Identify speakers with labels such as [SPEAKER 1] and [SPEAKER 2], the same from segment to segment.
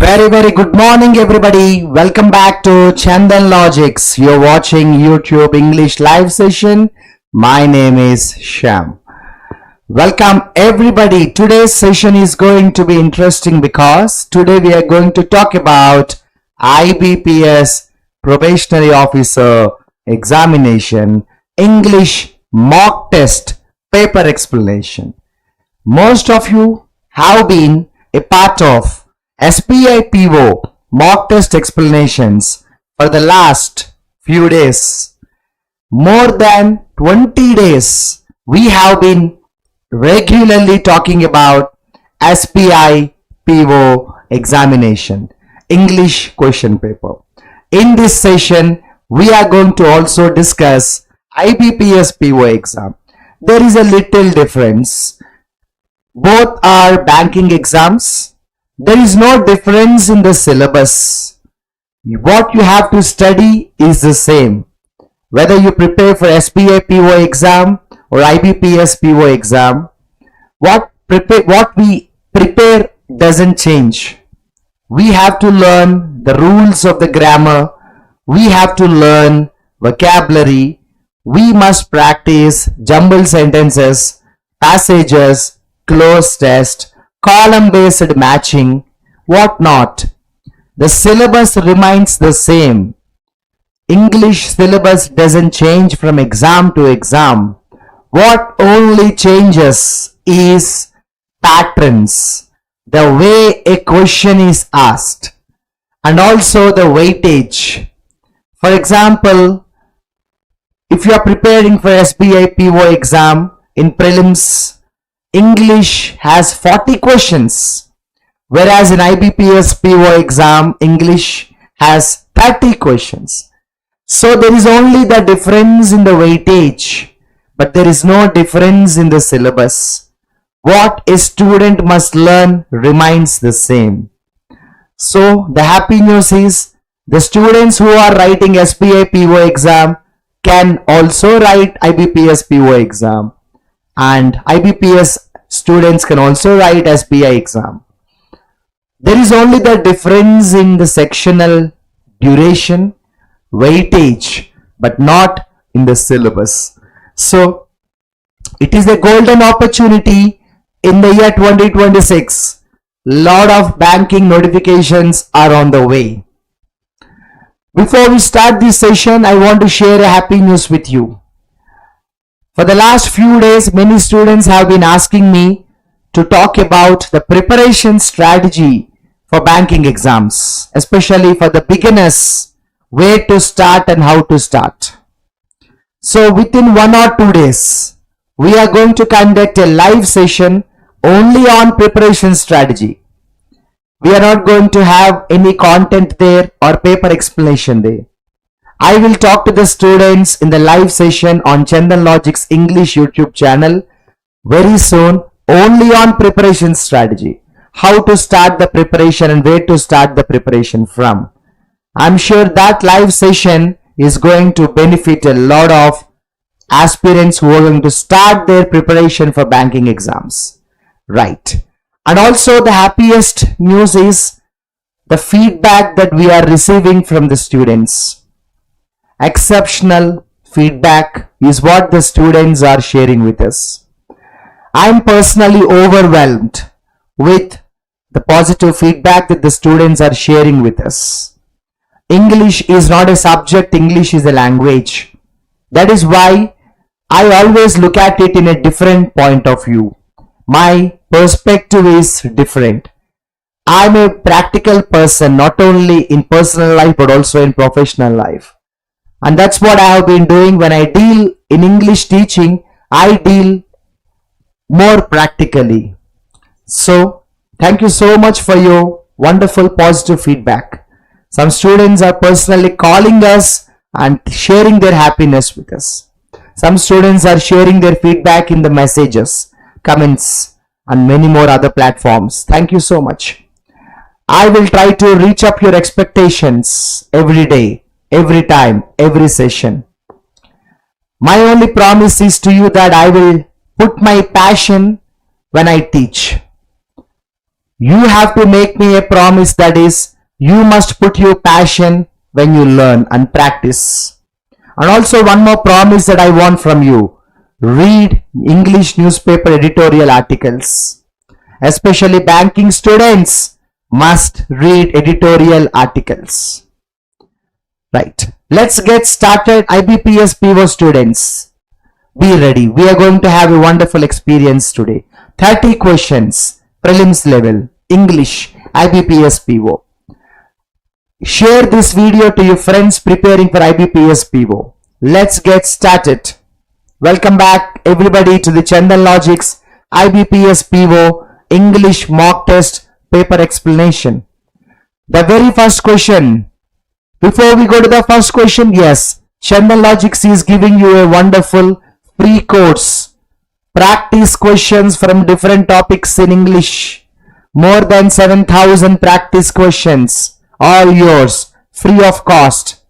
[SPEAKER 1] Very good morning everybody. Welcome back to Chandan Logics. You're watching YouTube English live session. My name is Shyam. Welcome everybody. Today's session is going to be interesting because today we are going to talk about IBPS Probationary Officer Examination English mock test paper explanation. Most of you have been a part of SBI PO mock test explanations for the last few days. More than 20 days we have been regularly talking about SBI PO examination English question paper. In this session we are going to also discuss IBPS PO exam. There is a little difference. Both are banking exams. There is no difference in the syllabus. What you have to study is the same. Whether you prepare for SBI PO exam or IBPS PO exam, what we prepare doesn't change. We have to learn the rules of the grammar. We have to learn vocabulary. We must practice jumbled sentences, passages, cloze test, column-based matching, whatnot. The syllabus remains the same. English syllabus doesn't change from exam to exam. What only changes is patterns, the way a question is asked, and also the weightage. For example, if you are preparing for SBI PO exam in prelims, English has 40 questions, whereas in IBPS PO exam, English has 30 questions. So there is only the difference in the weightage, but there is no difference in the syllabus. What a student must learn remains the same. So the happy news is the students who are writing SBI PO exam can also write IBPS PO exam, and IBPS students can also write SBI exam. There is only the difference in the sectional duration, weightage, but not in the syllabus. So it is a golden opportunity in the year 2026. Lot of banking notifications are on the way. Before we start this session, I want to share a happy news with you. For the last few days, many students have been asking me to talk about the preparation strategy for banking exams, especially for the beginners, where to start and how to start. So within 1 or 2 days, we are going to conduct a live session only on preparation strategy. We are not going to have any content there or paper explanation there. I will talk to the students in the live session on Chandan Logics English YouTube channel very soon only on preparation strategy. How to start the preparation and where to start the preparation from. I'm sure that live session is going to benefit a lot of aspirants who are going to start their preparation for banking exams. Right. And also the happiest news is the feedback that we are receiving from the students. Exceptional feedback is what the students are sharing with us. I am personally overwhelmed with the positive feedback that the students are sharing with us. English is not a subject, English is a language. That is why I always look at it in a different point of view. My perspective is different. I am a practical person, not only in personal life but also in professional life. And that's what I have been doing. When I deal in English teaching, I deal more practically. So, thank you so much for your wonderful positive feedback. Some students are personally calling us and sharing their happiness with us. Some students are sharing their feedback in the messages, comments, and many more other platforms. Thank you so much. I will try to reach up your expectations every day, every time, every session. My only promise is to you that I will put my passion when I teach. You have to make me a promise, that is, you must put your passion when you learn and practice. And also one more promise that I want from you. Read English newspaper editorial articles. Especially banking students must read editorial articles. Right. Let's get started. IBPS PO students, be ready. We are going to have a wonderful experience today. 30 questions, prelims level, English, IBPS PO. Share this video to your friends preparing for IBPS PO. Let's get started. Welcome back everybody to the Chandan Logics IBPS PO English mock test paper explanation. The very first question. Before we go to the first question, yes, Chandan Logics is giving you a wonderful free course. Practice questions from different topics in English. More than 7,000 practice questions. All yours. Free of cost.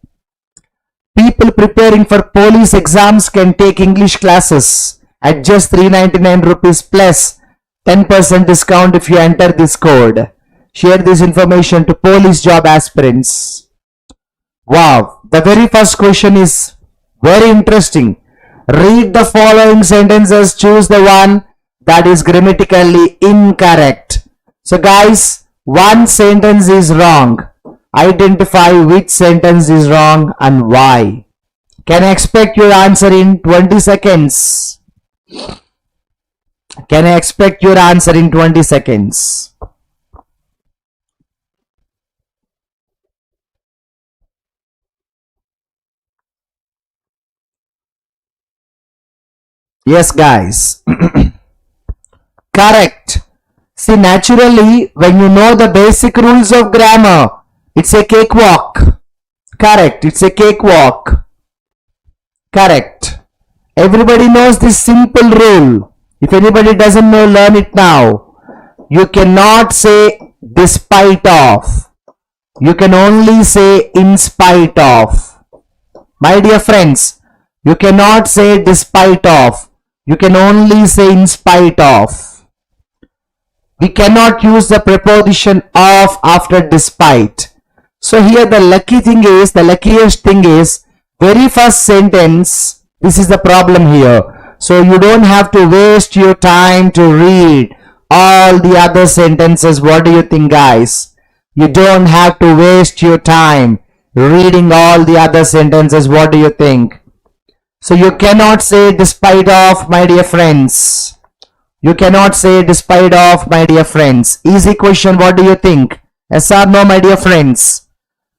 [SPEAKER 1] People preparing for police exams can take English classes at just 399 rupees plus 10% discount if you enter this code. Share this information to police job aspirants. Wow, the very first question is very interesting. Read the following sentences, choose the one that is grammatically incorrect. So guys, one sentence is wrong. Identify which sentence is wrong and why. Can I expect your answer in 20 seconds? Can I expect your answer in 20 seconds? Yes, guys. Correct. See, naturally, when you know the basic rules of grammar, it's a cakewalk. Correct. It's a cakewalk. Correct. Everybody knows this simple rule. If anybody doesn't know, learn it now. You cannot say despite of. You can only say in spite of. My dear friends, you cannot say despite of. You can only say in spite of. We cannot use the preposition of after despite. So here the luckiest thing is, very first sentence, this is the problem here. So you don't have to waste your time to read all the other sentences. What do you think, guys? You don't have to waste your time reading all the other sentences. What do you think? So you cannot say despite of, my dear friends. You cannot say despite of, my dear friends. Easy question. What do you think? Yes or no, my dear friends?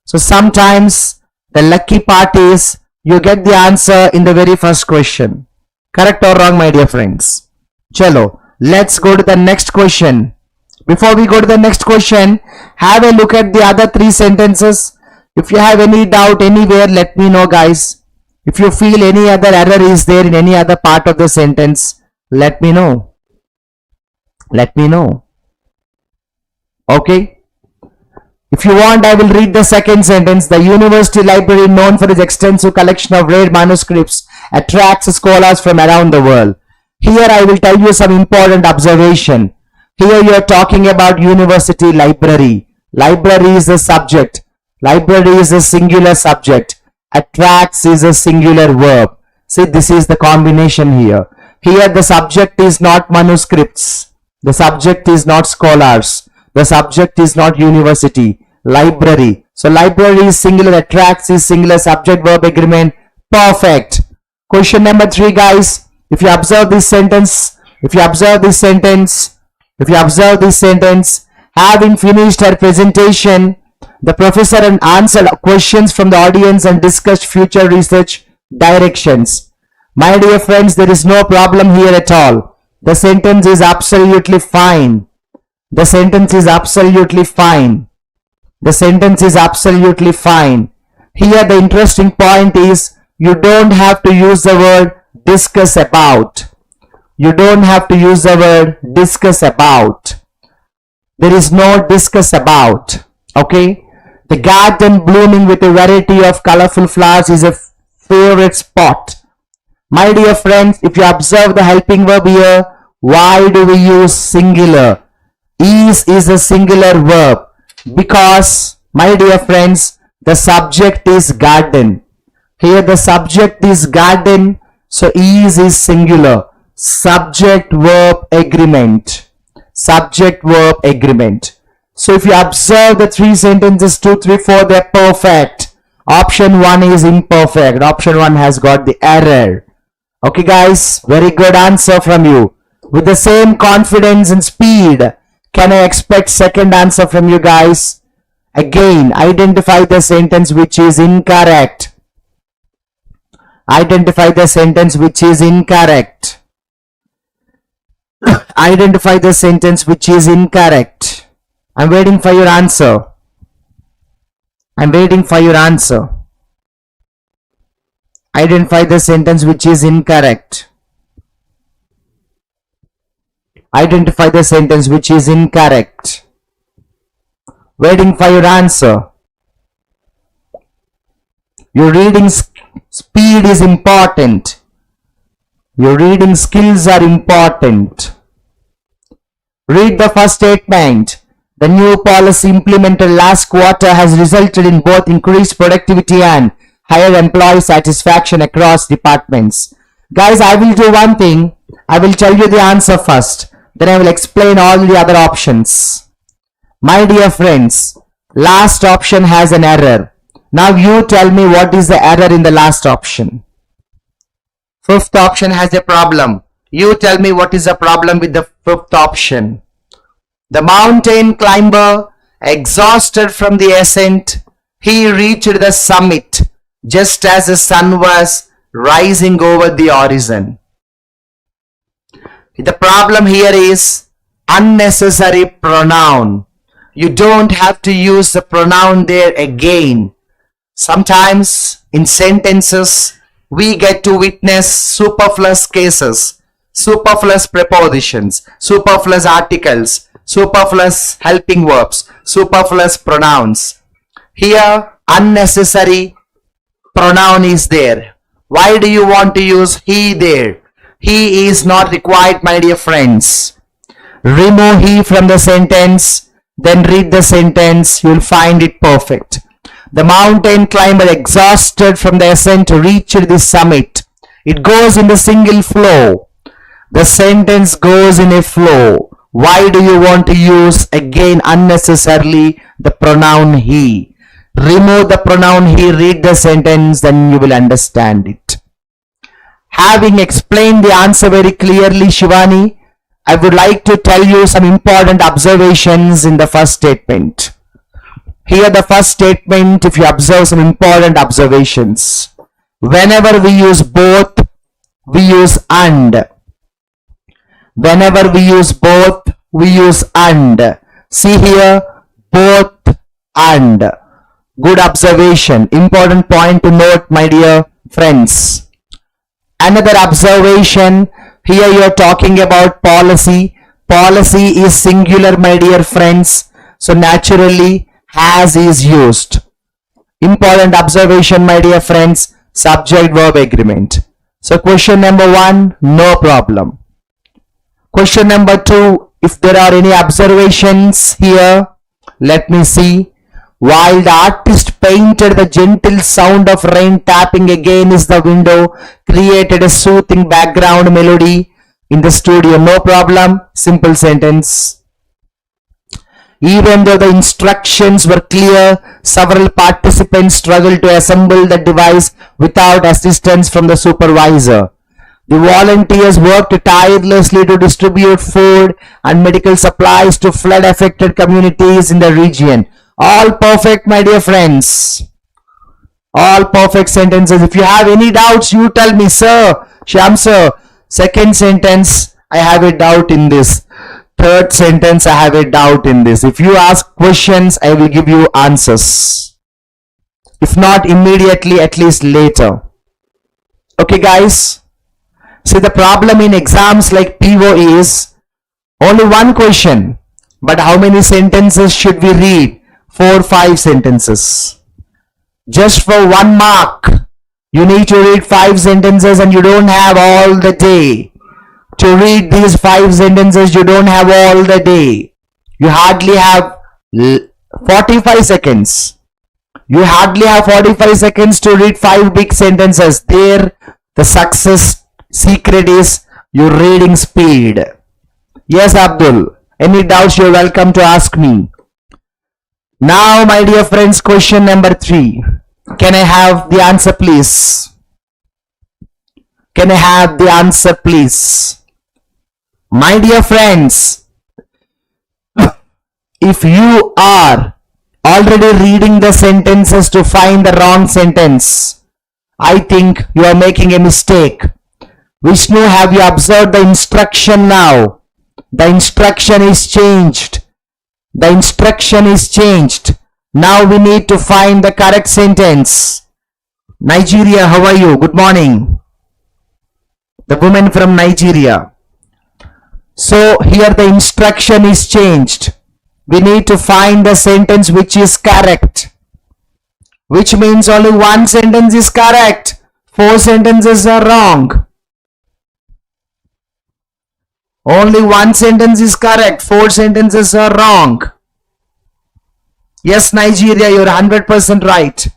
[SPEAKER 1] So sometimes the lucky part is you get the answer in the very first question. Correct or wrong, my dear friends? Chalo, let's go to the next question. Before we go to the next question, have a look at the other three sentences. If you have any doubt anywhere, let me know, guys. If you feel any other error is there in any other part of the sentence, let me know. Let me know. Okay. If you want, I will read the second sentence. The university library, known for its extensive collection of rare manuscripts, attracts scholars from around the world. Here I will tell you some important observation. Here you are talking about university library. Library is a subject. Library is a singular subject. Attracts is a singular verb. See, this is the combination here. Here the subject is not manuscripts. The subject is not scholars. The subject is not university. Library. So library is singular, attracts is singular, subject verb agreement. Perfect. Question number 3, guys. If you observe this sentence, having finished her presentation, the professor answered questions from the audience and discussed future research directions. My dear friends, there is no problem here at all. The sentence is absolutely fine. The sentence is absolutely fine. The sentence is absolutely fine. Here the interesting point is you don't have to use the word discuss about. You don't have to use the word discuss about. There is no discuss about. Okay. The garden blooming with a variety of colorful flowers is a favorite spot. My dear friends, if you observe the helping verb here, why do we use singular? Is a singular verb because, my dear friends, the subject is garden. Here the subject is garden, so is singular. Subject verb agreement. Subject verb agreement. So if you observe the three sentences 2, 3, 4, they're perfect. Option 1 is imperfect. Option 1 has got the error. Okay guys, very good answer from you. With the same confidence and speed, can I expect second answer from you guys? Again, identify the sentence which is incorrect. Identify the sentence which is incorrect. Identify the sentence which is incorrect. I'm waiting for your answer. I'm waiting for your answer. Identify the sentence which is incorrect. Identify the sentence which is incorrect. Waiting for your answer. Your reading speed is important. Your reading skills are important. Read the first statement. The new policy implemented last quarter has resulted in both increased productivity and higher employee satisfaction across departments. Guys, I will do one thing. I will tell you the answer first. Then I will explain all the other options. My dear friends, last option has an error. Now you tell me what is the error in the last option. Fifth option has a problem. You tell me what is the problem with the fifth option. The mountain climber, exhausted from the ascent, he reached the summit just as the sun was rising over the horizon. The problem here is unnecessary pronoun. You don't have to use the pronoun there again. Sometimes in sentences we get to witness superfluous cases, superfluous prepositions, superfluous articles, superfluous helping verbs, superfluous pronouns. Here unnecessary pronoun is there. Why do you want to use he there? He is not required, my dear friends. Remove he from the sentence, then read the sentence, you will find it perfect. The mountain climber, exhausted from the ascent, reached the summit. It goes in the single flow. The sentence goes in a flow. Why do you want to use again unnecessarily the pronoun he? Remove the pronoun he, read the sentence, then you will understand it. Having explained the answer very clearly, Shivani, I would like to tell you some important observations in the first statement. Here the first statement, if you observe some important observations. Whenever we use both, we use and. Whenever we use both, we use and. See here, both and. Good observation. Important point to note, my dear friends. Another observation. Here you are talking about policy. Policy is singular, my dear friends. So naturally, has is used. Important observation, my dear friends. Subject verb agreement. So question number 1, no problem. Question number 2, if there are any observations here, let me see. While the artist painted the gentle sound of rain tapping against the window, created a soothing background melody in the studio. No problem. Simple sentence. Even though the instructions were clear, several participants struggled to assemble the device without assistance from the supervisor. The volunteers worked tirelessly to distribute food and medical supplies to flood-affected communities in the region. All perfect, my dear friends. All perfect sentences. If you have any doubts, you tell me, sir, Shyam sir. Second sentence, I have a doubt in this. Third sentence, I have a doubt in this. If you ask questions, I will give you answers. If not immediately, at least later. Okay, guys. See, the problem in exams like PO is only one question. But how many sentences should we read? 4, 5 sentences. Just for 1 mark, you need to read 5 sentences and you don't have all the day. To read these 5 sentences, you don't have all the day. You hardly have 45 seconds. You hardly have 45 seconds to read 5 big sentences. There, the success secret is your reading speed. Yes, Abdul. Any doubts, you're welcome to ask me. Now, my dear friends, question number 3. Can I have the answer, please? Can I have the answer, please? My dear friends, if you are already reading the sentences to find the wrong sentence, I think you are making a mistake. Vishnu, have you observed the instruction now? The instruction is changed. The instruction is changed. Now we need to find the correct sentence. Nigeria, how are you? Good morning. The woman from Nigeria. So here the instruction is changed. We need to find the sentence which is correct. Which means only one sentence is correct. 4 sentences are wrong. Only one sentence is correct. 4 sentences are wrong. Yes, Nigeria, you're 100% right.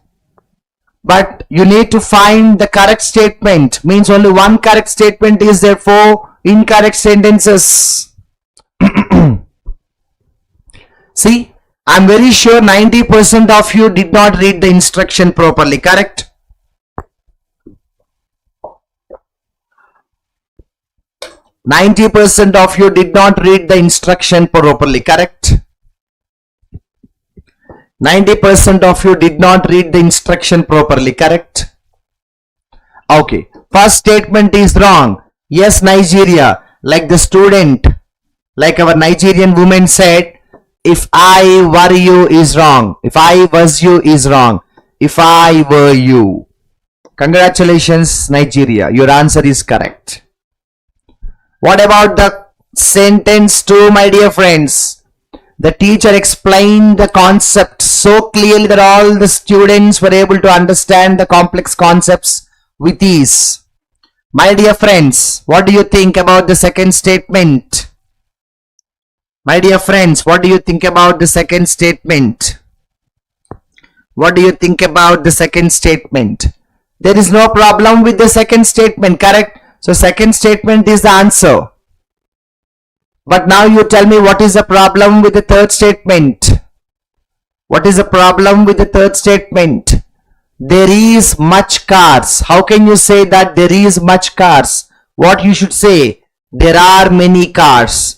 [SPEAKER 1] But you need to find the correct statement. Means only one correct statement is there, 4 incorrect sentences. See, I'm very sure 90% of you did not read the instruction properly, correct? %90 of you did not read the instruction properly, correct? 90% of you did not read the instruction properly, correct? Okay, first statement is wrong. Yes, Nigeria, like the student, like our Nigerian woman said, if I were you is wrong. If I was you is wrong. If I were you. Congratulations, Nigeria. Your answer is correct. What about the sentence 2, my dear friends? The teacher explained the concept so clearly that all the students were able to understand the complex concepts with ease. My dear friends, what do you think about the second statement? My dear friends, what do you think about the second statement? What do you think about the second statement? There is no problem with the second statement, correct? So second statement is the answer. But now you tell me what is the problem with the third statement? What is the problem with the third statement? There is much cars. How can you say that there is much cars? What you should say? There are many cars.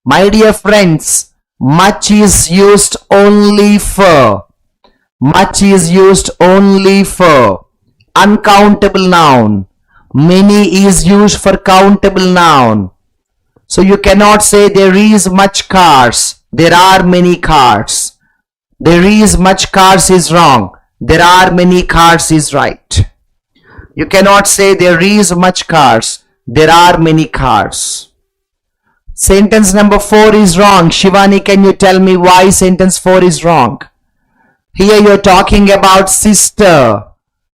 [SPEAKER 1] My dear friends, much is used only for. Much is used only for uncountable noun. Many is used for countable noun. So you cannot say there is much cars. There are many cars. There is much cars is wrong. There are many cars is right. You cannot say there is much cars. There are many cars. Sentence number 4 is wrong. Shivani, can you tell me why sentence 4 is wrong? Here you are talking about sister.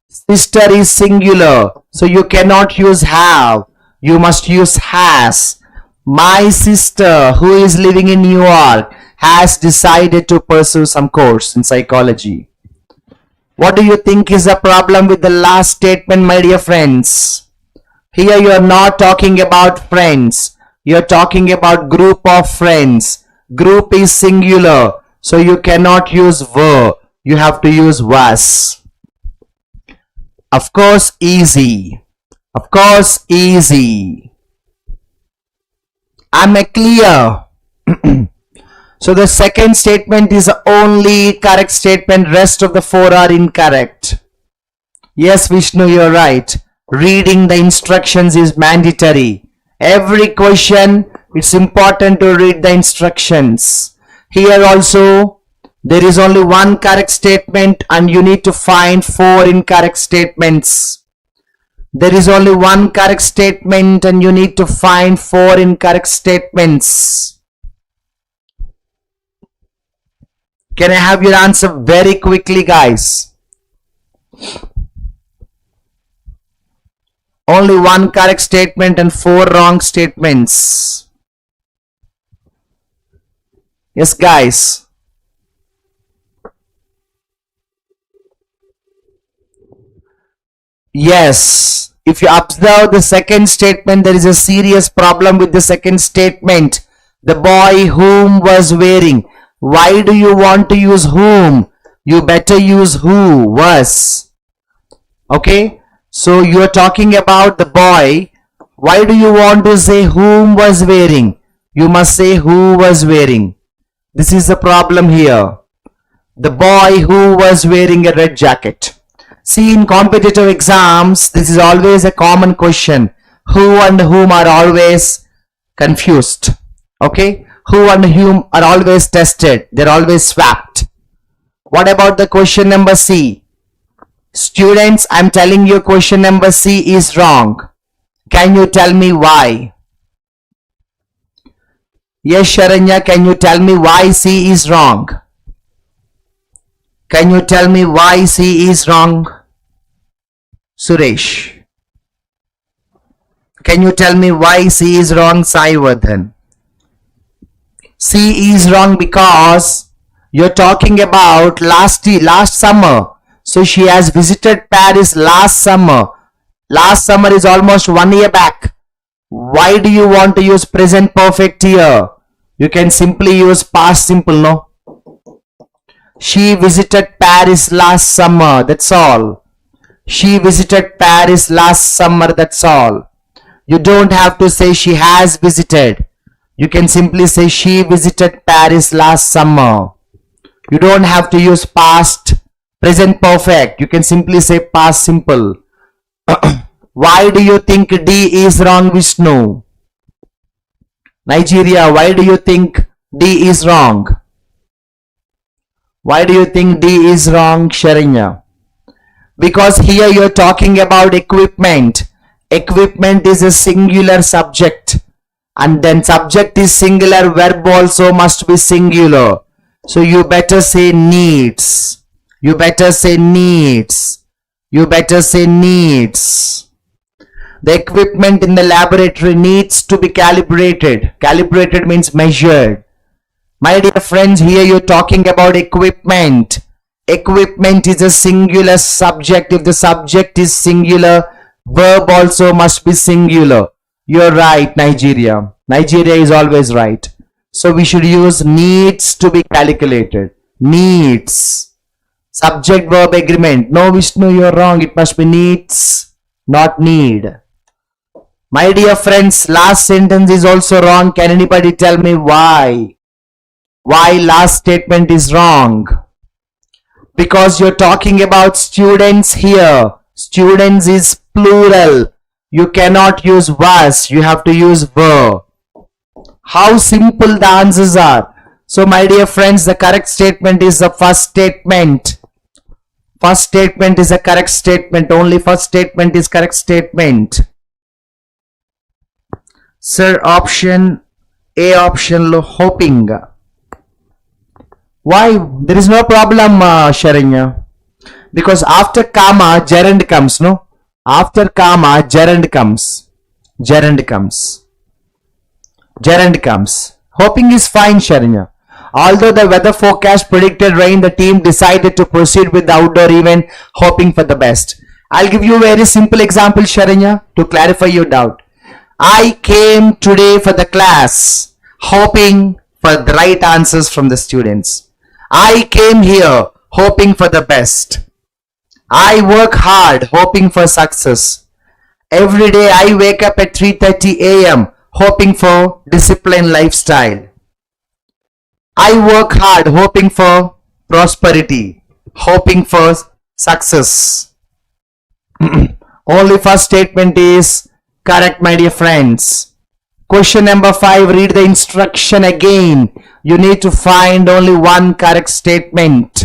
[SPEAKER 1] Sister is singular. So you cannot use have. You must use has. My sister, who is living in New York, has decided to pursue some course in psychology. What do you think is the problem with the last statement, my dear friends? Here you are not talking about friends. You are talking about group of friends. Group is singular. So you cannot use were. You have to use was. Of course, easy. Of course, easy. Am I clear? So the second statement is the only correct statement. Rest of the 4 are incorrect. Yes, Vishnu, you're right. Reading the instructions is mandatory. Every question, it's important to read the instructions. Here also, there is only one correct statement and you need to find 4 incorrect statements. There is only one correct statement and you need to find 4 incorrect statements. Can I have your answer very quickly, guys? Only one correct statement and 4 wrong statements. Yes, guys. Yes. If you observe the second statement, there is a serious problem with the second statement. The boy whom was wearing. Why do you want to use whom? You better use who, was. Okay. So you are talking about the boy. Why do you want to say whom was wearing? You must say who was wearing. This is the problem here. The boy who was wearing a red jacket. See, in competitive exams, this is always a common question. Who and whom are always confused. Okay? Who and whom are always tested. They're always swapped. What about the question number C? Students, I'm telling you question number C is wrong. Can you tell me why? Yes, Sharanya, can you tell me why C is wrong? Can you tell me why C is wrong? Suresh. Can you tell me why C is wrong, Saivardhan? C is wrong because you're talking about last summer. So she has visited Paris last summer. Last summer is almost 1 year back. Why do you want to use present perfect here? You can simply use past simple, no? She visited Paris last summer, that's all. She visited Paris last summer, that's all. You don't have to say she has visited. You can simply say she visited Paris last summer. You don't have to use past present perfect. You can simply say past simple. Why do you think D is wrong, Vishnu? Nigeria, why do you think D is wrong? Why do you think D is wrong, Sharanya? Because here you're talking about equipment. Equipment is a singular subject. And then subject is singular, verb also must be singular. So you better say needs. You better say needs. You better say needs. The equipment in the laboratory needs to be calibrated. Calibrated means measured. My dear friends, here you're talking about equipment. Equipment is a singular subject. If the subject is singular, verb also must be singular. You're right, Nigeria. Nigeria is always right. So we should use needs to be calculated. Needs. Subject verb agreement. No, Vishnu, you're wrong. It must be needs, not need. My dear friends, last sentence is also wrong. Can anybody tell me why? Why last statement is wrong? Because you're talking about students here. Students is plural. You cannot use was. You have to use were. How simple the answers are. So my dear friends, the correct statement is the first statement. First statement is a correct statement. Only first statement is correct statement. Sir, option A, option hoping. Why? There is no problem, Sharanya. Because after comma, gerund comes, no? After comma, gerund comes. Gerund comes. Gerund comes. Hoping is fine, Sharanya. Although the weather forecast predicted rain, the team decided to proceed with the outdoor event, hoping for the best. I'll give you a very simple example, Sharanya, to clarify your doubt. I came today for the class, hoping for the right answers from the students. I came here, hoping for the best. I work hard, hoping for success. Every day I wake up at 3:30 a.m., hoping for disciplined lifestyle. I work hard, hoping for prosperity, hoping for success. Only first statement is correct, my dear friends. Question number 5, read the instruction again. You need to find only one correct statement.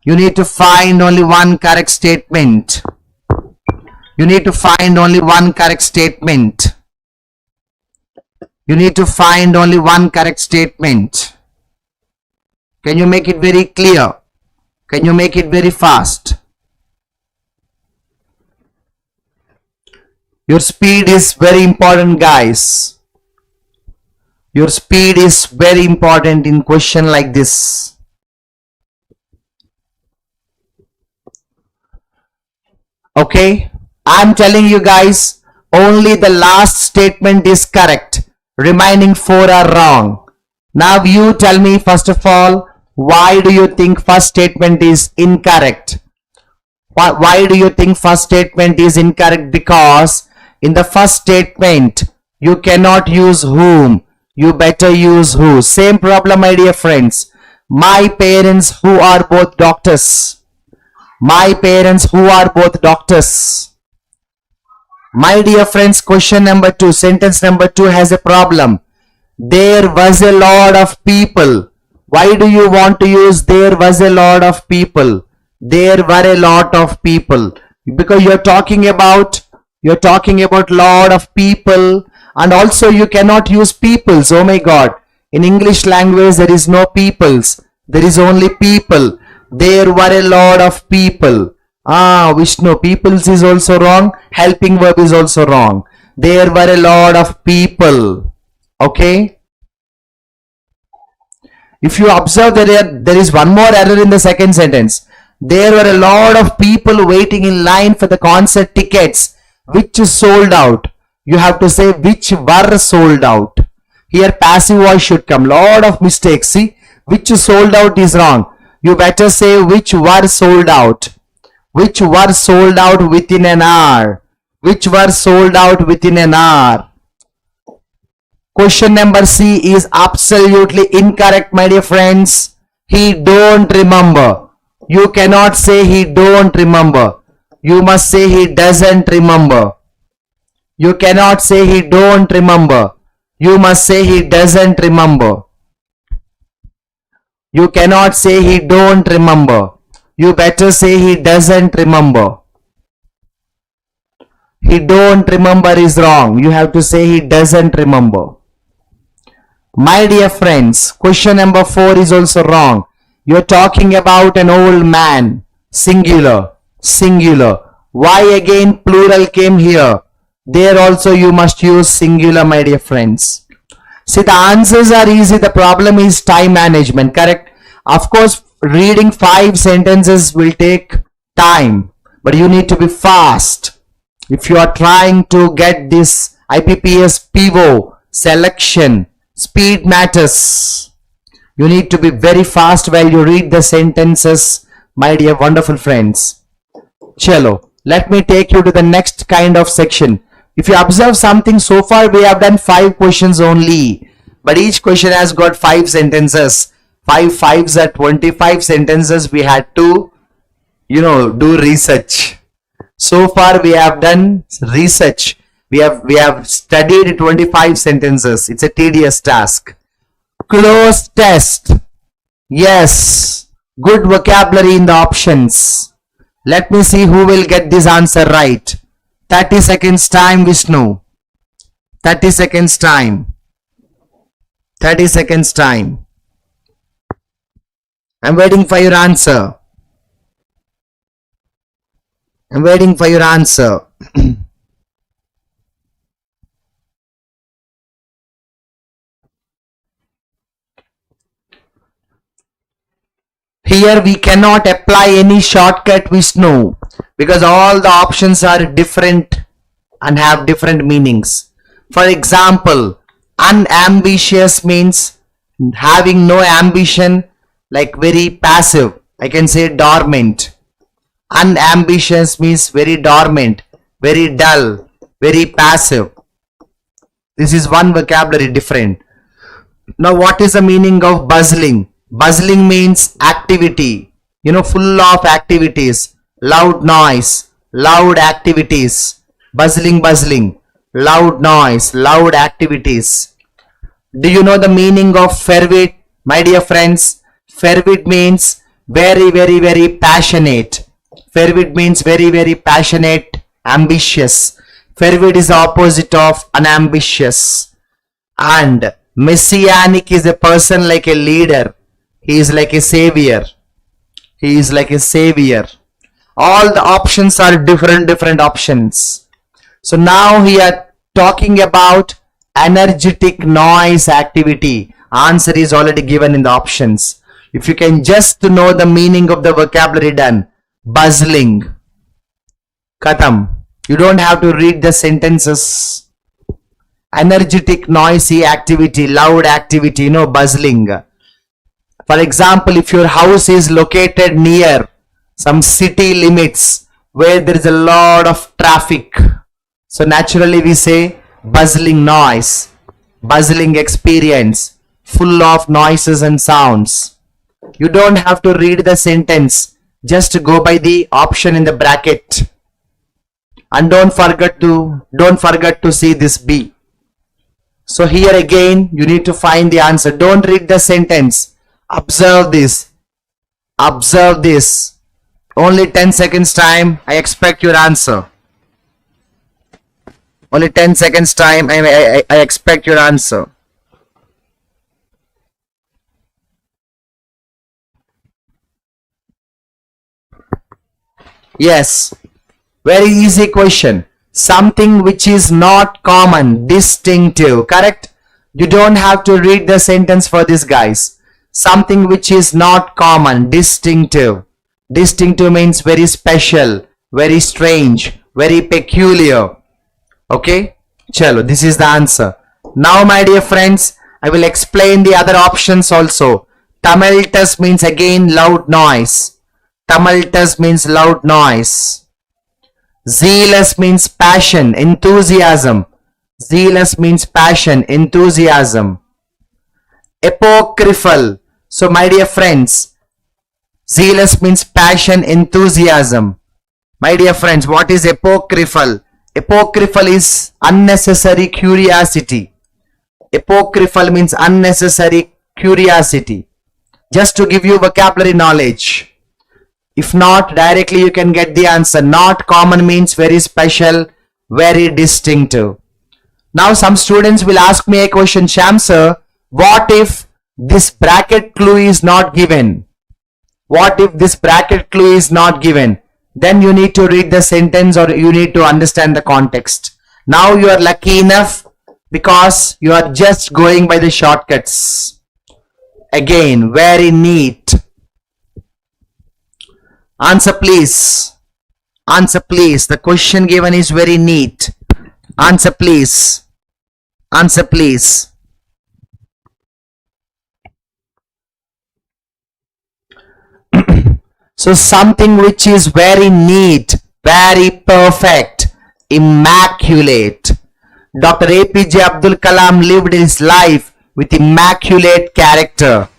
[SPEAKER 1] You need to find only one correct statement. You need to find only one correct statement. You need to find only one correct statement. Can you make it very clear? Can you make it very fast? Your speed is very important, guys. Your speed is very important in question like this. Okay, I'm telling you guys, only the last statement is correct. Remaining 4 are wrong. Now you tell me first of all, why do you think first statement is incorrect? Why do you think first statement is incorrect? Because in the first statement, you cannot use whom. You better use who. Same problem, my dear friends. My parents who are both doctors. My parents who are both doctors. My dear friends, question number 2, sentence number 2 has a problem. There was a lot of people. Why do you want to use there was a lot of people? There were a lot of people. Because you're talking about lot of people, and also you cannot use peoples. Oh my God. In English language there is no peoples. There is only people. There were a lot of people. Vishnu, peoples is also wrong. Helping verb is also wrong. There were a lot of people. Okay. If you observe there is one more error in the second sentence. There were a lot of people waiting in line for the concert tickets, which is sold out. You have to say which were sold out. Here passive voice should come. Lot of mistakes. See, which is sold out is wrong. You better say which were sold out. Which were sold out within an hour. Which were sold out within an hour. Question number C is absolutely incorrect, my dear friends. He don't remember. You cannot say he don't remember. You must say he doesn't remember. You cannot say he don't remember. You must say he doesn't remember. You cannot say he don't remember. You better say he doesn't remember. He don't remember is wrong. You have to say he doesn't remember. My dear friends, question number 4 is also wrong. You're talking about an old man. Singular. Singular. Why again plural came here? There also you must use singular, my dear friends. See, the answers are easy. The problem is time management. Correct? Of course, reading 5 sentences will take time. But you need to be fast. If you are trying to get this IBPS PO selection, speed matters. You need to be very fast while you read the sentences, my dear wonderful friends. Chalo, let me take you to the next kind of section. If you observe something, so far we have done 5 questions only. But each question has got 5 sentences. 5 5s are 25 sentences. We had to, do research. So far we have done research. We have studied 25 sentences. It's a tedious task. Cloze test. Yes. Good vocabulary in the options. Let me see who will get this answer right. 30 seconds time, Vishnu. 30 seconds time. 30 seconds time. I'm waiting for your answer. I'm waiting for your answer. Here we cannot apply any shortcut, Vishnu, because all the options are different and have different meanings. For example, unambitious means having no ambition, like very passive. I can say dormant. Unambitious means very dormant, very dull, very passive. This is one vocabulary different. Now what is the meaning of bustling? Bustling means activity, full of activities, loud noise, loud activities, bustling, loud noise, loud activities. Do you know the meaning of fervid, my dear friends? Fervid means very, very, very passionate. Fervid means very, very passionate, ambitious. Fervid is the opposite of unambitious. And messianic is a person like a leader. He is like a savior. He is like a savior. All the options are different options. So now we are talking about Energetic noise activity. Answer is already given in the options. If you can just know the meaning of the vocabulary, done. Bustling. Khatam. You don't have to read the sentences. Energetic, noisy activity, loud activity, bustling. For example, if your house is located near some city limits where there is a lot of traffic, so naturally we say bustling noise, bustling experience, full of noises and sounds. You don't have to read the sentence, just go by the option in the bracket. And don't forget to see this B. So here again you need to find the answer. Don't read the sentence. Observe this. Observe this. Only 10 seconds time. I expect your answer. Only 10 seconds time. I expect your answer. Yes. Very easy question. Something which is not common, distinctive. Correct? You don't have to read the sentence for this, guys. Something which is not common, distinctive. Distinctive means very special, very strange, very peculiar. Okay? Chalo, this is the answer. Now, my dear friends, I will explain the other options also. Tumultuous means again loud noise. Tumultuous means loud noise. Zealous means passion, enthusiasm. Zealous means passion, enthusiasm. Apocryphal. So my dear friends, zealous means passion, enthusiasm. My dear friends, what is apocryphal? Apocryphal is unnecessary curiosity. Apocryphal means unnecessary curiosity. Just to give you vocabulary knowledge. If not, directly you can get the answer. Not common means very special, very distinctive. Now some students will ask me a question, Sham sir, what if this bracket clue is not given? What if this bracket clue is not given? Then you need to read the sentence or you need to understand the context. Now you are lucky enough because you are just going by the shortcuts. Again, very neat. Answer please. Answer please. The question given is very neat. Answer please. Answer please. So something which is very neat, very perfect, immaculate. Dr. APJ Abdul Kalam lived his life with immaculate character.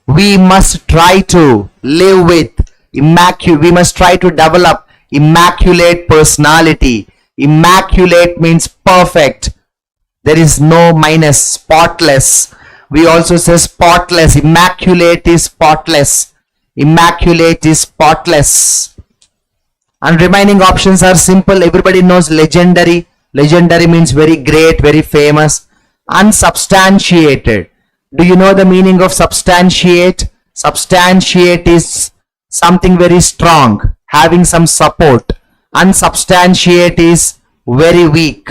[SPEAKER 1] We must try to live with immaculate. We must try to develop immaculate personality. Immaculate means perfect. There is no minus, spotless. We also say spotless. Immaculate is spotless. Immaculate is spotless. And remaining options are simple. Everybody knows legendary. Legendary means very great, very famous. Unsubstantiated. Do you know the meaning of substantiate? Substantiate is something very strong, having some support. Unsubstantiate is very weak.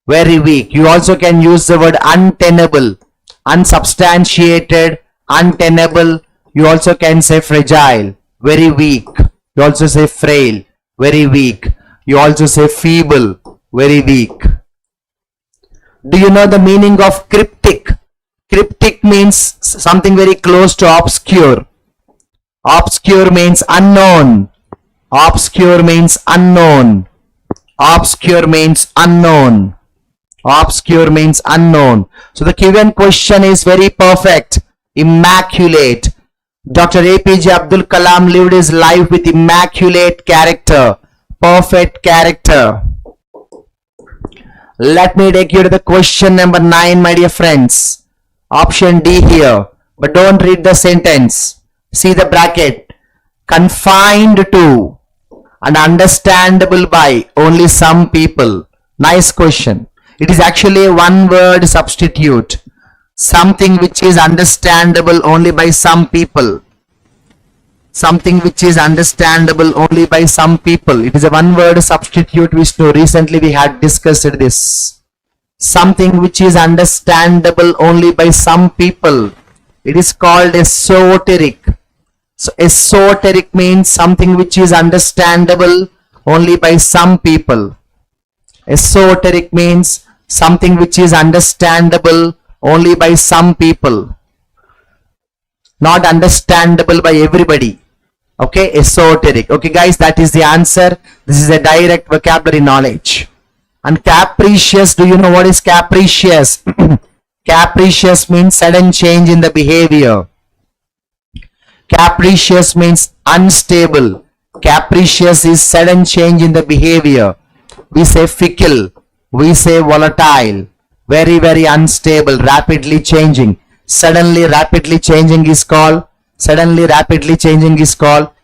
[SPEAKER 1] Very weak. You also can use the word untenable. Unsubstantiated, untenable. You also can say fragile, very weak. You also say frail, very weak. You also say feeble, very weak. Do you know the meaning of cryptic? Cryptic means something very close to obscure. Obscure means unknown. Obscure means unknown. Obscure means unknown. Obscure means unknown. So the given question is very perfect. Immaculate. Dr. APJ Abdul Kalam lived his life with immaculate character, perfect character. Let me take you to the question number 9, my dear friends. Option D here, but don't read the sentence. See the bracket. Confined to and understandable by only some people. Nice question. It is actually a one-word substitute. Something which is understandable only by some people. Something which is understandable only by some people. It is a one-word substitute which recently we had discussed this. something which is understandable only by some people. It is called esoteric. So esoteric means something which is understandable only by some people. Esoteric means something which is understandable only by some people, not understandable by everybody. Okay, esoteric. Okay guys, that is the answer. This is a direct vocabulary knowledge. And capricious, do you know what is capricious? Capricious means sudden change in the behavior. Capricious means unstable. Capricious is sudden change in the behavior. We say fickle, we say volatile, very unstable, rapidly changing. Suddenly rapidly changing is called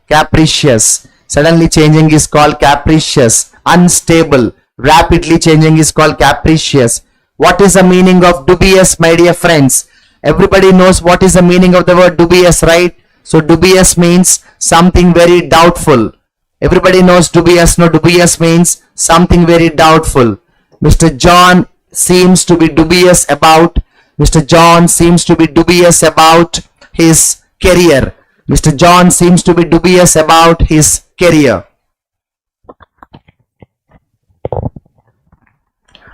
[SPEAKER 1] capricious. Suddenly changing is called capricious. Unstable, rapidly changing is called capricious. What is the meaning of dubious, my dear friends? Everybody knows what is the meaning of the word dubious, right? So dubious means something very doubtful. Everybody knows dubious. No, dubious means something very doubtful. Mr. John seems to be dubious about his career. Mr. John seems to be dubious about his career.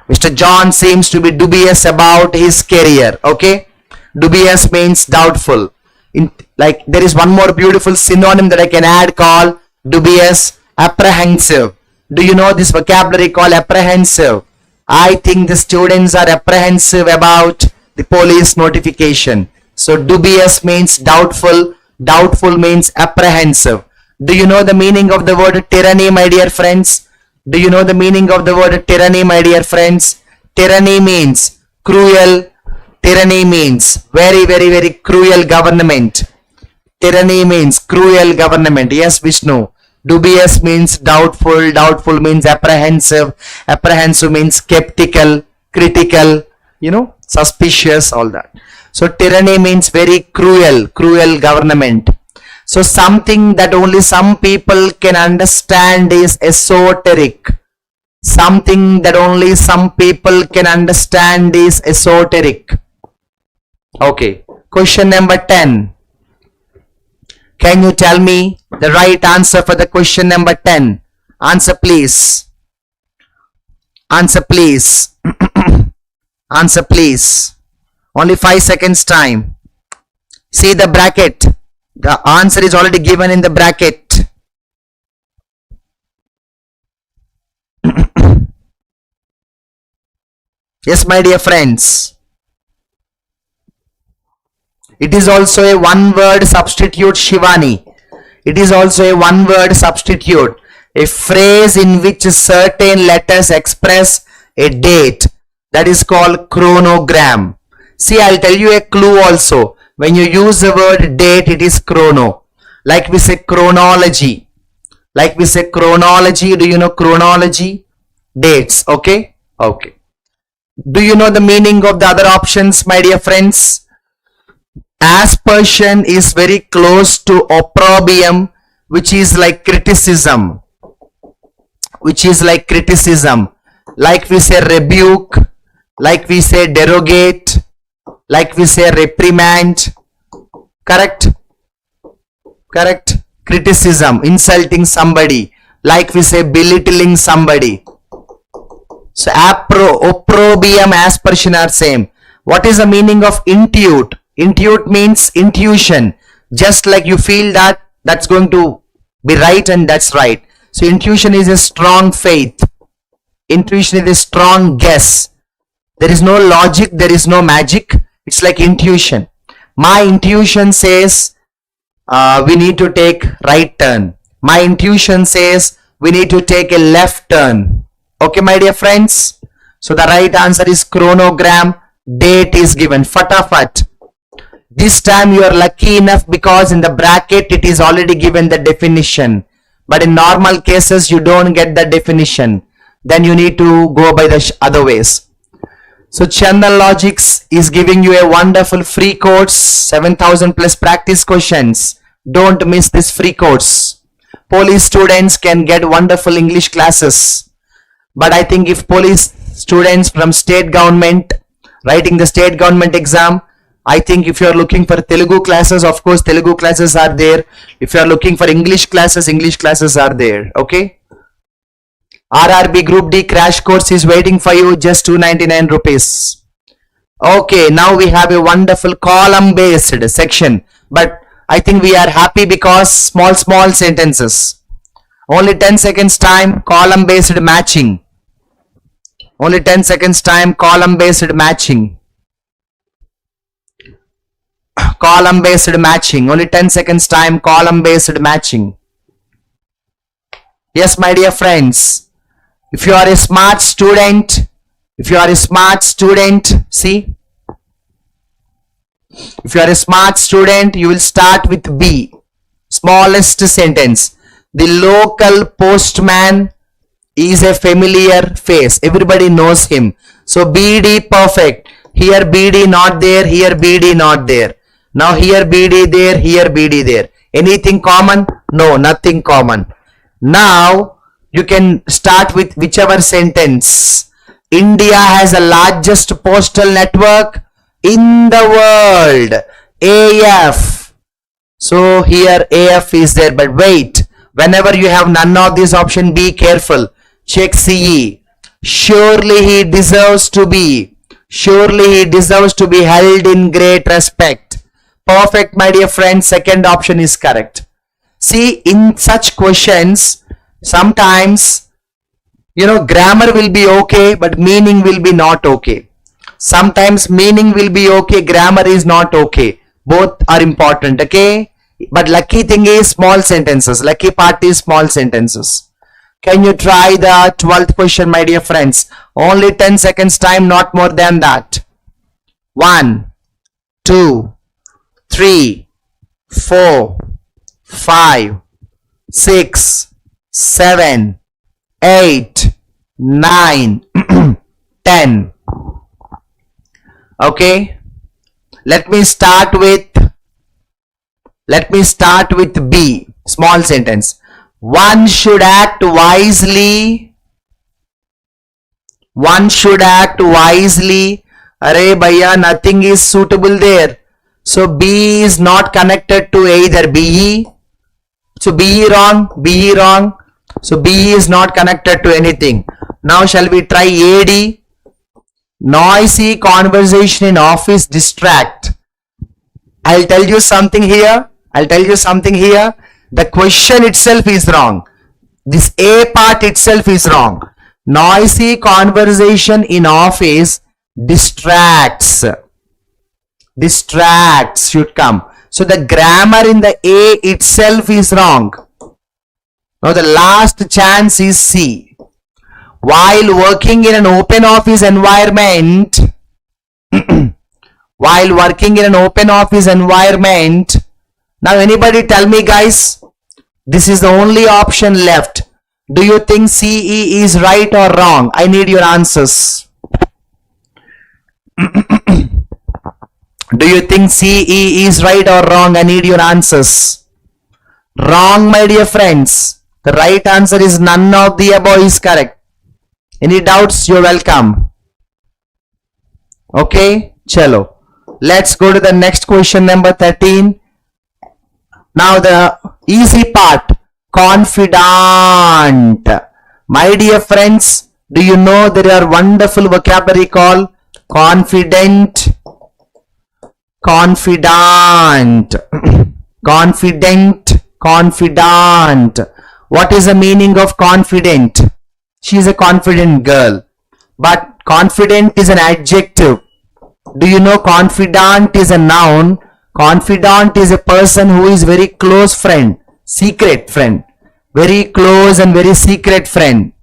[SPEAKER 1] Mr. John seems to be dubious about his career. Okay, dubious means doubtful. Like there is one more beautiful synonym that I can add called dubious, apprehensive. Do you know this vocabulary called apprehensive? I think the students are apprehensive about the police notification. So dubious means doubtful, doubtful means apprehensive. Do you know the meaning of the word tyranny, my dear friends? Do you know the meaning of the word tyranny, my dear friends? Tyranny means cruel. Tyranny means very cruel government. Tyranny means cruel government. Yes, Vishnu. Dubious means doubtful. Doubtful means apprehensive. Apprehensive means skeptical, critical, suspicious, all that. So tyranny means very cruel government. So something that only some people can understand is esoteric. Something that only some people can understand is esoteric. Okay, question number 10. Can you tell me the right answer for the question number 10? Answer please. Answer please. Answer please. Only 5 seconds time. See the bracket. The answer is already given in the bracket. Yes, my dear friends. It is also a one-word substitute, Shivani. It is also a one-word substitute. A phrase in which certain letters express a date. That is called chronogram. See, I'll tell you a clue also. When you use the word date, it is chrono. Like we say chronology. Like we say chronology. Do you know chronology? Dates. Okay? Okay. Do you know the meaning of the other options, my dear friends? Aspersion is very close to opprobrium, which is like criticism. Which is like criticism. Like we say rebuke. Like we say derogate. Like we say reprimand. Correct? Correct? Criticism, insulting somebody. Like we say belittling somebody. So opprobrium, aspersion are same. What is the meaning of intuit? Intuit means intuition. Just like you feel that that's going to be right and that's right. So intuition is a strong faith. Intuition is a strong guess. There is no logic, there is no magic. It's like intuition. My intuition says we need to take right turn. My intuition says we need to take a left turn. Okay, my dear friends. So the right answer is chronogram. Date is given. Fatafat. This time you are lucky enough because in the bracket it is already given the definition. But in normal cases you don't get the definition. Then you need to go by the other ways. So Chandan Logics is giving you a wonderful free course, 7,000 plus practice questions. Don't miss this free course. Police students can get wonderful English classes. But I think if police students from state government writing the state government exam. I think if you are looking for Telugu classes, of course Telugu classes are there. If you are looking for English classes are there. Okay. RRB Group D crash course is waiting for you, just 299 rupees. Okay, now we have a wonderful column based section, but I think we are happy because small sentences. Only 10 seconds time, column based matching. Only 10 seconds time, column based matching. Column based matching. Only 10 seconds time, column based matching. Yes, my dear friends. If you are a smart student, see. If you are a smart student, you will start with B. Smallest sentence. The local postman is a familiar face. Everybody knows him. So BD perfect. Here BD not there, here BD not there. Now here BD there, here BD there. Anything common? No, nothing common. Now you can start with whichever sentence. India has the largest postal network in the world. AF. So here AF is there, but wait. Whenever you have none of these options, be careful. Check CE. Surely he deserves to be held in great respect. Perfect, my dear friends. Second option is correct. See, in such questions, sometimes, grammar will be okay, but meaning will be not okay. Sometimes meaning will be okay, grammar is not okay. Both are important, okay? But lucky thing is small sentences. Lucky part is small sentences. Can you try the 12th question, my dear friends? Only 10 seconds time, not more than that. 1, 2, 3, 4, 5, 6, 7, 8, 9, 10. Okay. Let me start with B. Small sentence. One should act wisely. Arey bhaiya, nothing is suitable there. So B is not connected to either BE. So BE wrong. So BE is not connected to anything. Now shall we try AD? Noisy conversation in office distract. I'll tell you something here. The question itself is wrong. This A part itself is wrong. Noisy conversation in office distracts. Distracts should come. So the grammar in the A itself is wrong. Now the last chance is C. While working in an open office environment, now anybody tell me, guys, this is the only option left. Do you think CE is right or wrong? I need your answers. Do you think CE is right or wrong? I need your answers. Wrong, my dear friends. The right answer is none of the above is correct. Any doubts? You're welcome. Okay, chalo. Let's go to the next question, number 13. Now the easy part. Confident. My dear friends, do you know there are wonderful vocabulary called confident? Confident. What is the meaning of confident? She is a confident girl. But confident is an adjective. Do you know confidant is a noun? Confidant is a person who is very close friend, secret friend, very close and very secret friend.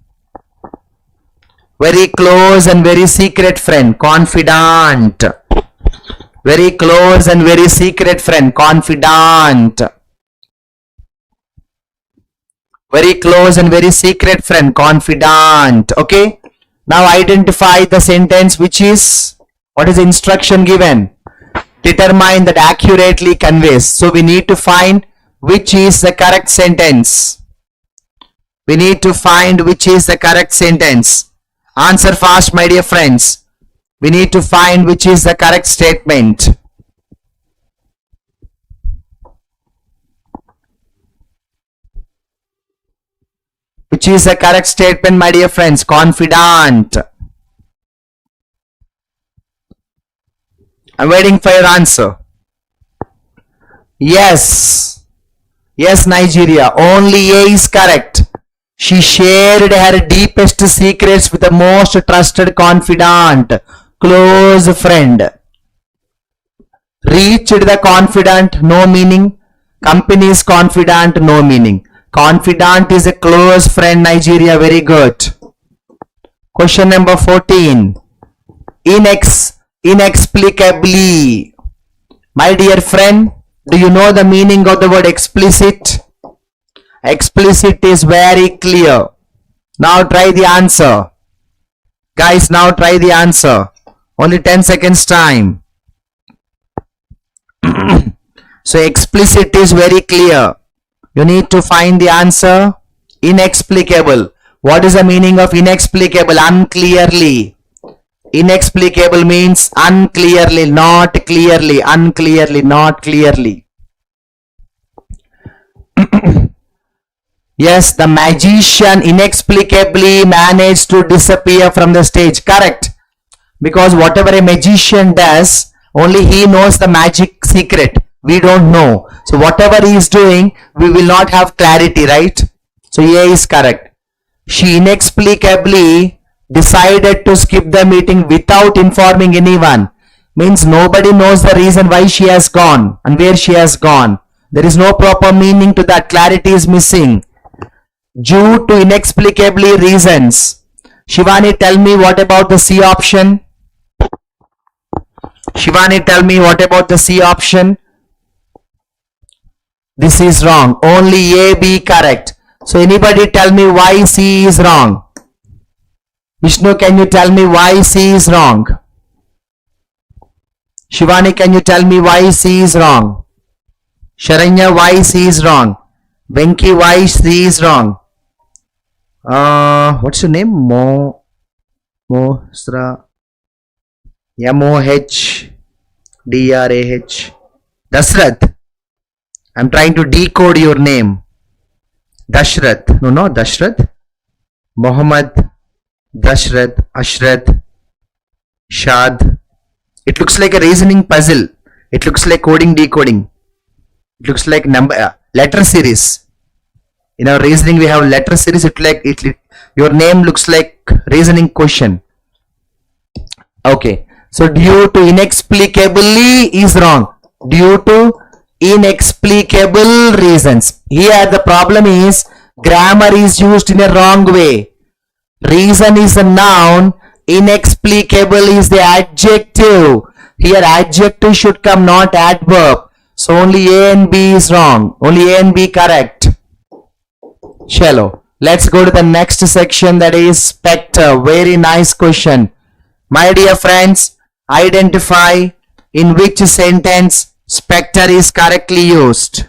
[SPEAKER 1] Very close and very secret friend, confidant. Very close and very secret friend, confidant. Very close and very secret friend, confidant. Okay. Now identify the sentence which is, what is the instruction given? Determine that accurately conveys. So we need to find which is the correct sentence. Answer fast, my dear friends. We need to find which is the correct statement. Which is the correct statement, my dear friends? Confident. I'm waiting for your answer. Yes. Yes, Nigeria. Only A is correct. She shared her deepest secrets with the most trusted confidant, close friend. Reached the confidant, no meaning. Company is confidant, no meaning. Confidant is a close friend, Nigeria. Very good. Question number 14. Inexplicably. My dear friend, do you know the meaning of the word explicit? Explicit is very clear. Now try the answer. Guys, now try the answer. Only 10 seconds time. So explicit is very clear. You need to find the answer. Inexplicable. What is the meaning of inexplicable? Unclearly. Inexplicable means unclearly, not clearly, unclearly, not clearly. Yes, the magician inexplicably managed to disappear from the stage. Correct. Because whatever a magician does, only he knows the magic secret. We don't know. So whatever he is doing, we will not have clarity, right? So A is correct. She inexplicably decided to skip the meeting without informing anyone. Means nobody knows the reason why she has gone and where she has gone. There is no proper meaning to that. Clarity is missing. Due to inexplicably reasons. Shivani, tell me what about the C option? Shivani, tell me what about the C option? This is wrong. Only A, B correct. So anybody tell me why C is wrong? Vishnu, can you tell me why C is wrong? Shivani, can you tell me why C is wrong? Sharanya, why C is wrong? Venki, why C is wrong? What's your name? Mohsra. M-O-H-D-R-A-H. Dasrath. I'm trying to decode your name. Dashrath. No, not Dashrath. Mohammed, Dashrath, Ashrath, Shad. It looks like a reasoning puzzle. It looks like coding, decoding. It looks like number letter series. In our reasoning, we have letter series. Your name looks like reasoning question. Okay. So due to inexplicably is wrong. Due to inexplicable reasons. Here the problem is grammar is used in a wrong way. Reason is a noun. Inexplicable is the adjective. Here adjective should come, not adverb. So only A and B is wrong. Only A and B correct. Chalo. Let's go to the next section, that is spectre. Very nice question. My dear friends, identify in which sentence spectre is correctly used.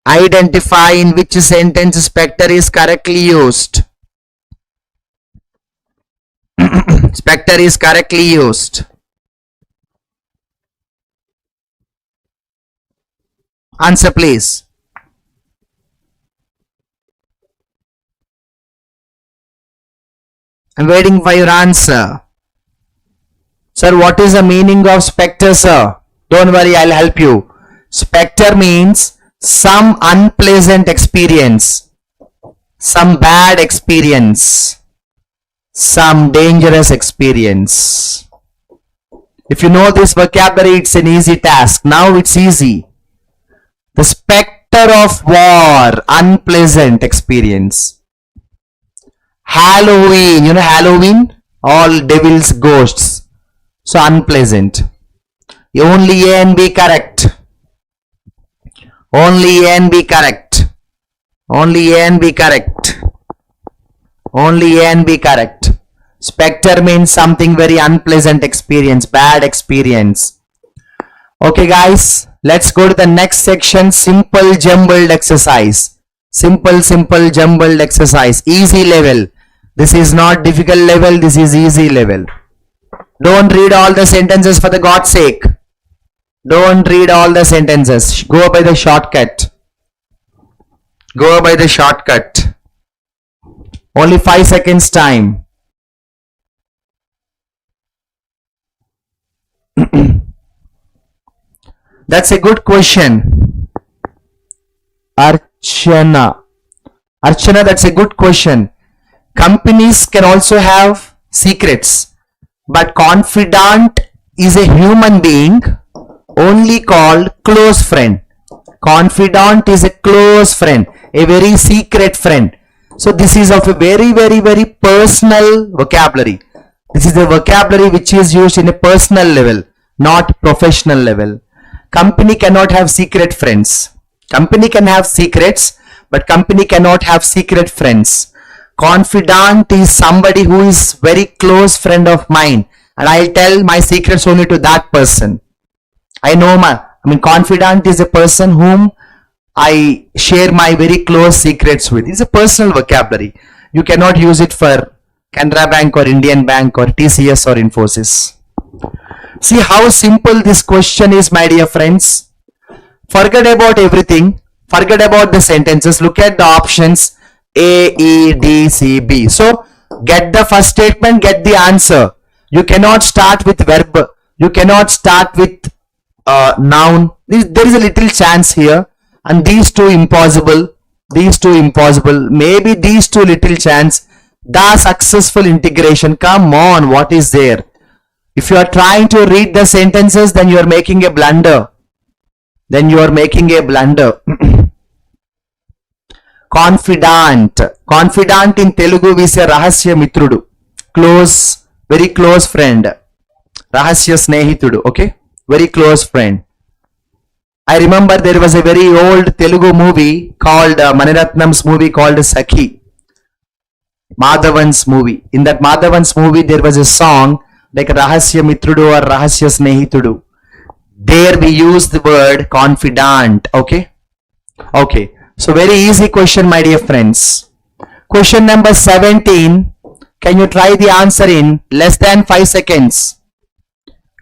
[SPEAKER 1] Identify in which sentence spectre is correctly used. Spectre is correctly used. Answer please. I'm waiting for your answer. Sir, what is the meaning of spectre, sir? Don't worry, I'll help you. Spectre means some unpleasant experience, some bad experience, some dangerous experience. If you know this vocabulary, it's an easy task. Now it's easy. The spectre of war, unpleasant experience. Halloween, you know Halloween? All devils, ghosts. So unpleasant. Only A and B correct. Only A and B correct. Only A and B correct. Only A and B correct. Spectre means something very unpleasant experience, bad experience. Okay guys, let's go to the next section. Simple jumbled exercise. Simple jumbled exercise. Easy level. This is not difficult level, this is easy level. Don't read all the sentences for the God's sake. Don't read all the sentences. Go by the shortcut. Go by the shortcut. Only 5 seconds time. That's a good question. Archana. Archana, that's a good question. Companies can also have secrets, but confidant is a human being only called close friend. Confidant is a close friend, a very secret friend. So this is of a very, very, very personal vocabulary. This is a vocabulary which is used in a personal level, not professional level. Company cannot have secret friends. Company can have secrets, but company cannot have secret friends. Confidant is somebody who is very close friend of mine, and I'll tell my secrets only to that person. Confidant is a person whom I share my very close secrets with. It's a personal vocabulary. You cannot use it for Canara Bank or Indian Bank or TCS or Infosys. See how simple this question is, my dear friends. Forget about everything. Forget about the sentences. Look at the options A, E, D, C, B. So get the first statement, get the answer. You cannot start with verb. You cannot start with noun. There is a little chance here, and these two impossible. These two impossible. Maybe these two little chance. The successful integration. Come on, what is there? If you are trying to read the sentences, then you are making a blunder. Then you are making a blunder. Confidant. Confidant in Telugu we say Rahasya Mitrudu. Close, very close friend. Rahasya Snehitudu. Okay? Very close friend. I remember there was a very old Telugu movie called Maniratnam's movie called Sakhi. Madhavan's movie. In that Madhavan's movie there was a song like Rahasya Mitrudu or Rahasya Snehitudu. There we use the word confidant. Okay? Okay. So very easy question, my dear friends. Question number 17. Can you try the answer in less than 5 seconds?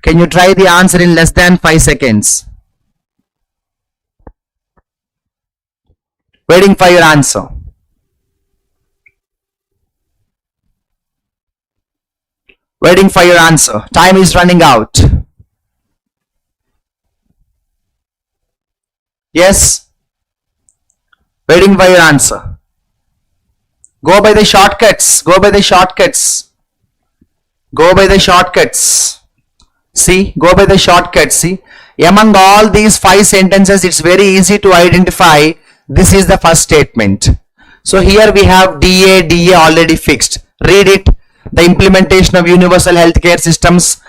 [SPEAKER 1] Can you try the answer in less than 5 seconds? Waiting for your answer. Waiting for your answer. Time is running out. Yes? Waiting for your answer. Go by the shortcuts. Go by the shortcuts. Go by the shortcuts. See, go by the shortcuts. See, among all these 5 sentences, it's very easy to identify. This is the first statement. So here we have DA already fixed. Read it. The implementation of universal healthcare systems,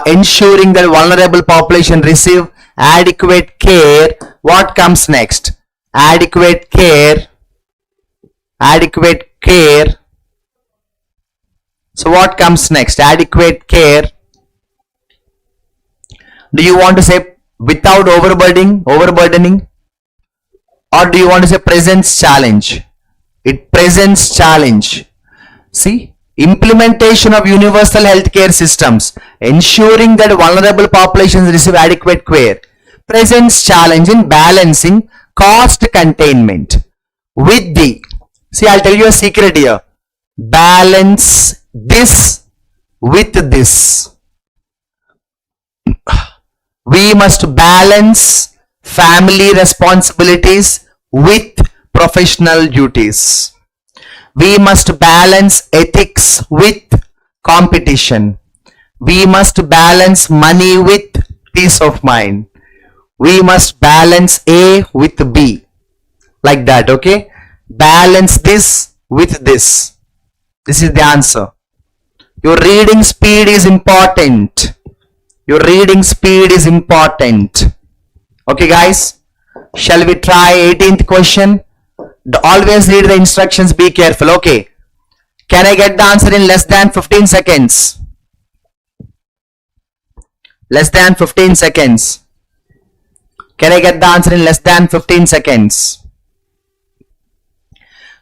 [SPEAKER 1] ensuring that vulnerable population receive adequate care. What comes next? Adequate care. Adequate care. So what comes next? Adequate care. Do you want to say without overburdening? Or do you want to say presents challenge? It presents challenge. See, implementation of universal healthcare systems, ensuring that vulnerable populations receive adequate care, presents challenge in balancing cost containment with the, see, I'll tell you a secret here, balance this with this. We must balance family responsibilities with professional duties. We must balance ethics with competition. We must balance money with peace of mind. We must balance A with B. Like that, okay? Balance this with this. This is the answer. Your reading speed is important. Your reading speed is important. Okay, guys? Shall we try 18th question? Always read the instructions. Be careful. Okay. Can I get the answer in less than 15 seconds? Less than 15 seconds. Can I get the answer in less than 15 seconds?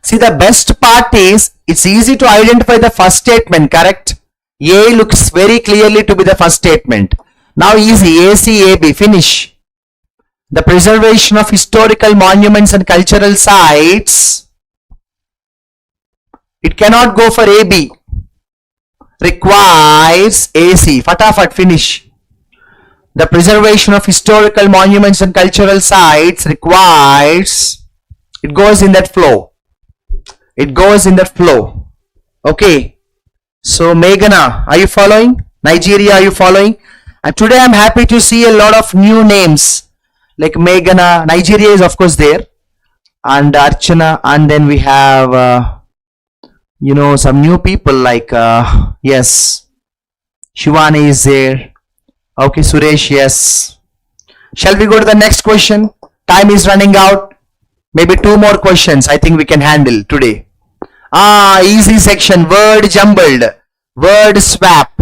[SPEAKER 1] See, the best part is it's easy to identify the first statement, correct? A looks very clearly to be the first statement. Now easy, AC, AB, finish. The preservation of historical monuments and cultural sites, it cannot go for AB. Requires AC. Fatafat, finish. The preservation of historical monuments and cultural sites requires, it goes in that flow. It goes in that flow. Okay. So Meghana, are you following? Nigeria, are you following? And today I'm happy to see a lot of new names like Meghana. Nigeria is of course there, and Archana, and then we have some new people like yes, Shivani is there. Okay, Suresh, yes. Shall we go to the next question? Time is running out. Maybe 2 more questions I think we can handle today. Easy section. Word jumbled. Word swap.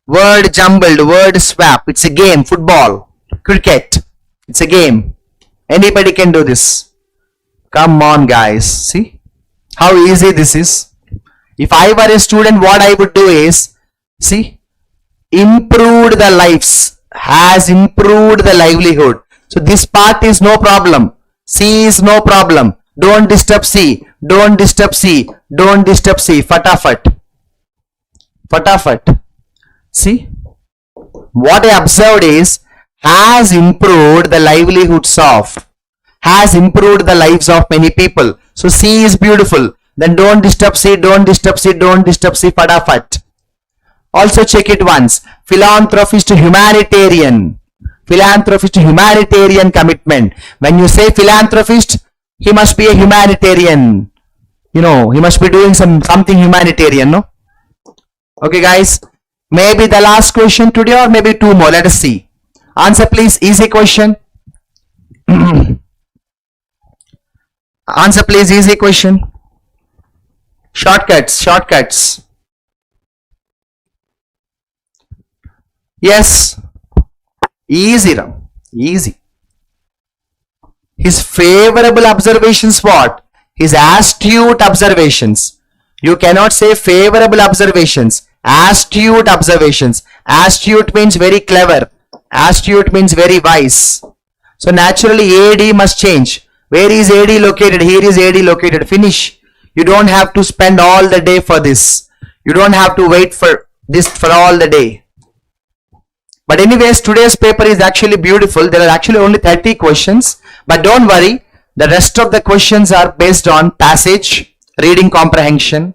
[SPEAKER 1] Word jumbled. Word swap. It's a game. Football. Cricket. It's a game. Anybody can do this. Come on, guys. See how easy this is. If I were a student, what I would do is, see, improved the lives, has improved the livelihood. So this part is no problem. C is no problem. Don't disturb C. Don't disturb C. Don't disturb C. Fatafat. Fatafat. See, what I observed is, has improved the livelihoods of, has improved the lives of many people. So C is beautiful. Then don't disturb C. Don't disturb C. Don't disturb C. Fatafat. Also check it once. Philanthropist to humanitarian. Philanthropist to humanitarian commitment. When you say philanthropist, he must be a humanitarian. He must be doing something humanitarian, no? Okay, guys. Maybe the last question today or maybe 2 more. Let us see. Answer please. Easy question. Answer please. Easy question. Shortcuts. Shortcuts. Yes. Easy, Ram. Easy. His favorable observations what? His astute observations. You cannot say favorable observations. Astute observations. Astute means very clever. Astute means very wise. So naturally AD must change. Where is AD located? Here is AD located. Finish. You don't have to spend all the day for this. You don't have to wait for this for all the day. But anyways, today's paper is actually beautiful. There are actually only 30 questions. But don't worry. The rest of the questions are based on passage, reading comprehension.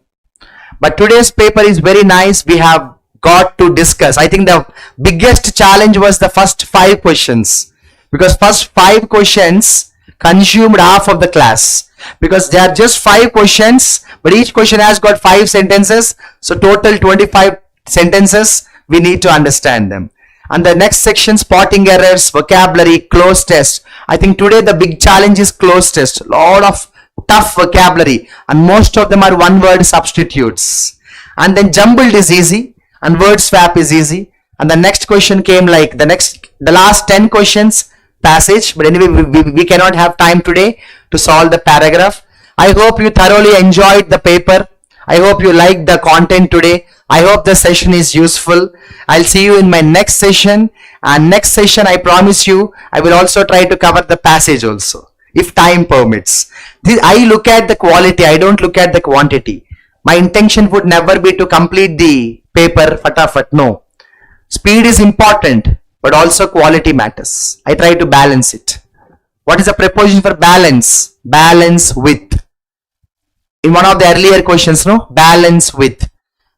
[SPEAKER 1] But today's paper is very nice. We have got to discuss. I think the biggest challenge was the first 5 questions. Because first 5 questions consumed half of the class. Because there are just 5 questions. But each question has got 5 sentences. So total 25 sentences. We need to understand them. And the next section, spotting errors, vocabulary, cloze test. I think today the big challenge is cloze test. Lot of tough vocabulary. And most of them are one word substitutes. And then jumbled is easy. And word swap is easy. And the next question came like the last 10 questions, passage. But anyway, we cannot have time today to solve the paragraph. I hope you thoroughly enjoyed the paper. I hope you liked the content today. I hope the session is useful. I'll see you in my next session. And next session, I promise you, I will also try to cover the passage also, if time permits. I look at the quality. I don't look at the quantity. My intention would never be to complete the paper fatafat. No. Speed is important, but also quality matters. I try to balance it. What is the preposition for balance? Balance with. In one of the earlier questions, no? Balance with.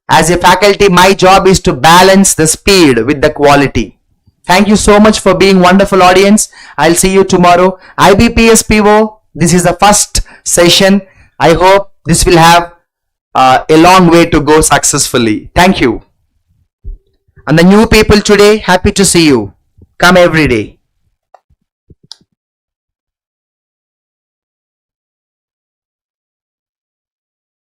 [SPEAKER 1] As a faculty, my job is to balance the speed with the quality. Thank you so much for being wonderful audience. I'll see you tomorrow. IBPS PO, this is the first session. I hope this will have a long way to go successfully. Thank you. And the new people today, happy to see you. Come every day.